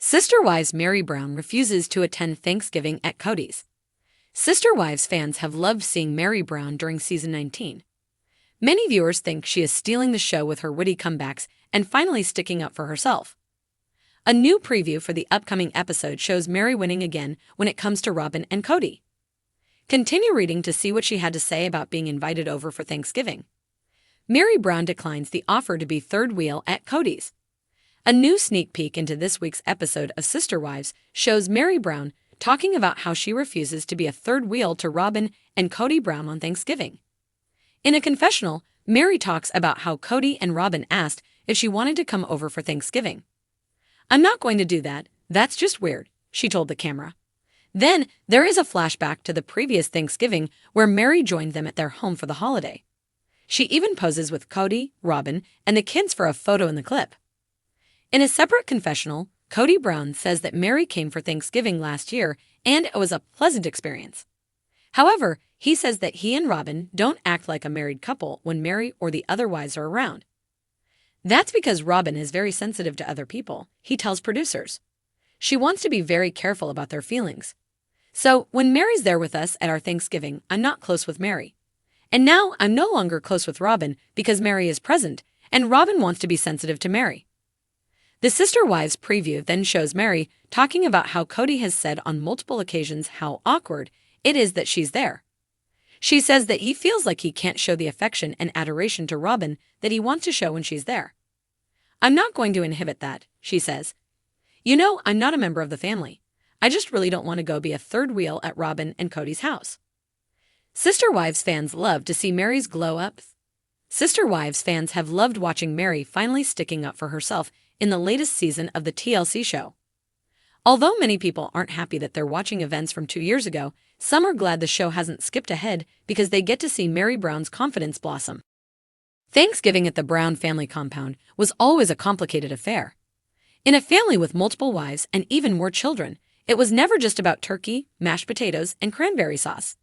Sister Wives Meri Brown refuses to attend Thanksgiving at Kody's. Sister Wives fans have loved seeing Meri Brown during season 19. Many viewers think she is stealing the show with her witty comebacks and finally sticking up for herself. A new preview for the upcoming episode shows Meri winning again when it comes to Robin and Kody. Continue reading to see what she had to say about being invited over for Thanksgiving. Meri Brown declines the offer to be third wheel at Kody's. A new sneak peek into this week's episode of Sister Wives shows Meri Brown talking about how she refuses to be a third wheel to Robin and Kody Brown on Thanksgiving. In a confessional, Meri talks about how Kody and Robin asked if she wanted to come over for Thanksgiving. "I'm not going to do that, that's just weird," she told the camera. Then, there is a flashback to the previous Thanksgiving where Meri joined them at their home for the holiday. She even poses with Kody, Robin, and the kids for a photo in the clip. In a separate confessional, Kody Brown says that Meri came for Thanksgiving last year and it was a pleasant experience. However, he says that he and Robin don't act like a married couple when Meri or the other wives are around. That's because Robin is very sensitive to other people, he tells producers. She wants to be very careful about their feelings. "So, when Meri's there with us at our Thanksgiving, I'm not close with Meri. And now I'm no longer close with Robin because Meri is present, and Robin wants to be sensitive to Meri." The Sister Wives preview then shows Meri talking about how Kody has said on multiple occasions how awkward it is that she's there. She says that he feels like he can't show the affection and adoration to Robin that he wants to show when she's there. "I'm not going to inhibit that," she says. "You know, I'm not a member of the family. I just really don't want to go be a third wheel at Robin and Kody's house." Sister Wives fans love to see Meri's glow up. Sister Wives fans have loved watching Meri finally sticking up for herself in the latest season of the TLC show. Although many people aren't happy that they're watching events from 2 years ago, some are glad the show hasn't skipped ahead because they get to see Meri Brown's confidence blossom. Thanksgiving at the Brown family compound was always a complicated affair. In a family with multiple wives and even more children, it was never just about turkey, mashed potatoes, and cranberry sauce.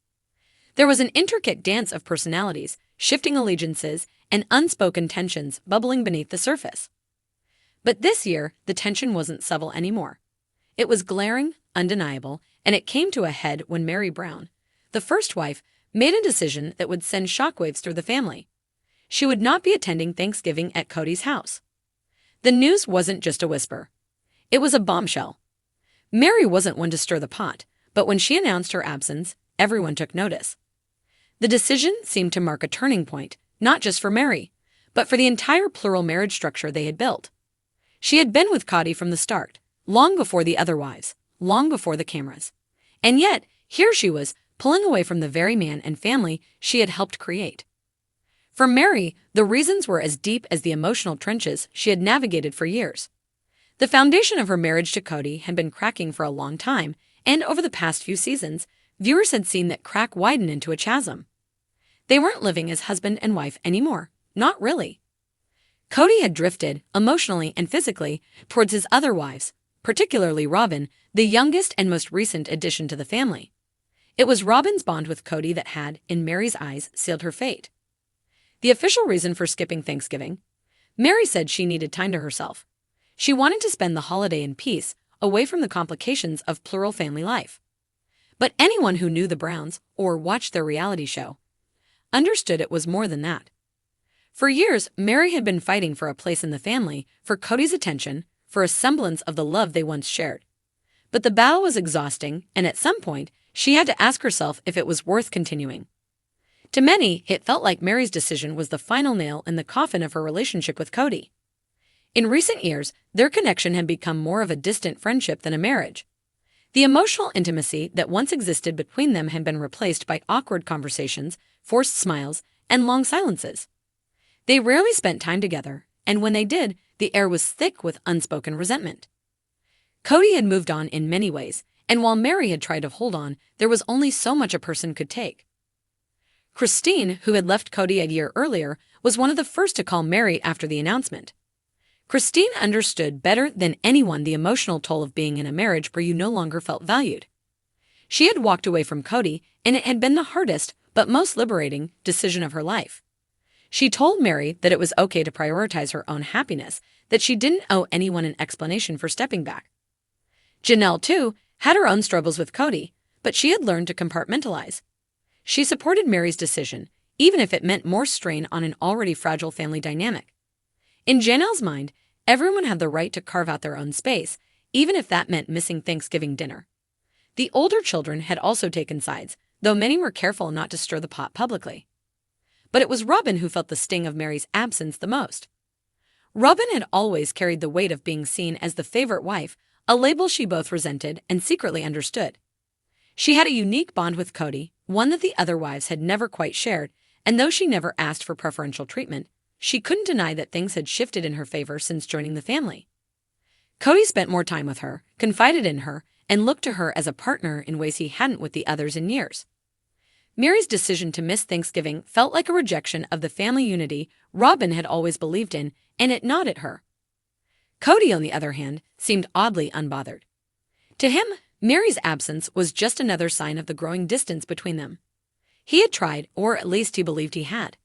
There was an intricate dance of personalities, shifting allegiances, and unspoken tensions bubbling beneath the surface. But this year, the tension wasn't subtle anymore. It was glaring, undeniable, and it came to a head when Meri Brown, the first wife, made a decision that would send shockwaves through the family. She would not be attending Thanksgiving at Kody's house. The news wasn't just a whisper. It was a bombshell. Meri wasn't one to stir the pot, but when she announced her absence, everyone took notice. The decision seemed to mark a turning point, not just for Meri, but for the entire plural marriage structure they had built. She had been with Kody from the start, long before the other wives, long before the cameras. And yet, here she was, pulling away from the very man and family she had helped create. For Meri, the reasons were as deep as the emotional trenches she had navigated for years. The foundation of her marriage to Kody had been cracking for a long time, and over the past few seasons, viewers had seen that crack widen into a chasm. They weren't living as husband and wife anymore, not really. Kody had drifted, emotionally and physically, towards his other wives, particularly Robin, the youngest and most recent addition to the family. It was Robin's bond with Kody that had, in Meri's eyes, sealed her fate. The official reason for skipping Thanksgiving? Meri said she needed time to herself. She wanted to spend the holiday in peace, away from the complications of plural family life. But anyone who knew the Browns, or watched their reality show, understood it was more than that. For years, Meri had been fighting for a place in the family, for Kody's attention, for a semblance of the love they once shared. But the battle was exhausting, and at some point, she had to ask herself if it was worth continuing. To many, it felt like Meri's decision was the final nail in the coffin of her relationship with Kody. In recent years, their connection had become more of a distant friendship than a marriage. The emotional intimacy that once existed between them had been replaced by awkward conversations, forced smiles, and long silences. They rarely spent time together, and when they did, the air was thick with unspoken resentment. Kody had moved on in many ways, and while Meri had tried to hold on, there was only so much a person could take. Cristin, who had left Kody a year earlier, was one of the first to call Meri after the announcement. Cristin understood better than anyone the emotional toll of being in a marriage where you no longer felt valued. She had walked away from Kody, and it had been the hardest, but most liberating, decision of her life. She told Meri that it was okay to prioritize her own happiness, that she didn't owe anyone an explanation for stepping back. Janelle, too, had her own struggles with Kody, but she had learned to compartmentalize. She supported Meri's decision, even if it meant more strain on an already fragile family dynamic. In Janelle's mind, everyone had the right to carve out their own space, even if that meant missing Thanksgiving dinner. The older children had also taken sides, though many were careful not to stir the pot publicly. But it was Robyn who felt the sting of Meri's absence the most. Robyn had always carried the weight of being seen as the favorite wife, a label she both resented and secretly understood. She had a unique bond with Kody, one that the other wives had never quite shared, and though she never asked for preferential treatment, she couldn't deny that things had shifted in her favor since joining the family. Kody spent more time with her, confided in her, and looked to her as a partner in ways he hadn't with the others in years. Meri's decision to miss Thanksgiving felt like a rejection of the family unity Robyn had always believed in, and it gnawed at her. Kody, on the other hand, seemed oddly unbothered. To him, Meri's absence was just another sign of the growing distance between them. He had tried, or at least he believed he had.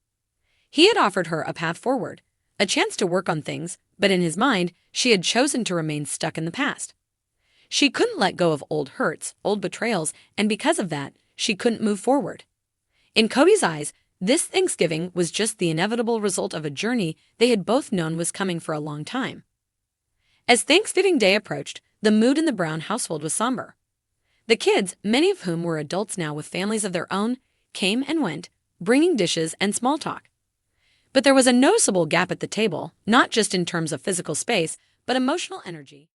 He had offered her a path forward, a chance to work on things, but in his mind, she had chosen to remain stuck in the past. She couldn't let go of old hurts, old betrayals, and because of that, she couldn't move forward. In Kody's eyes, this Thanksgiving was just the inevitable result of a journey they had both known was coming for a long time. As Thanksgiving Day approached, the mood in the Brown household was somber. The kids, many of whom were adults now with families of their own, came and went, bringing dishes and small talk. But there was a noticeable gap at the table, not just in terms of physical space, but emotional energy.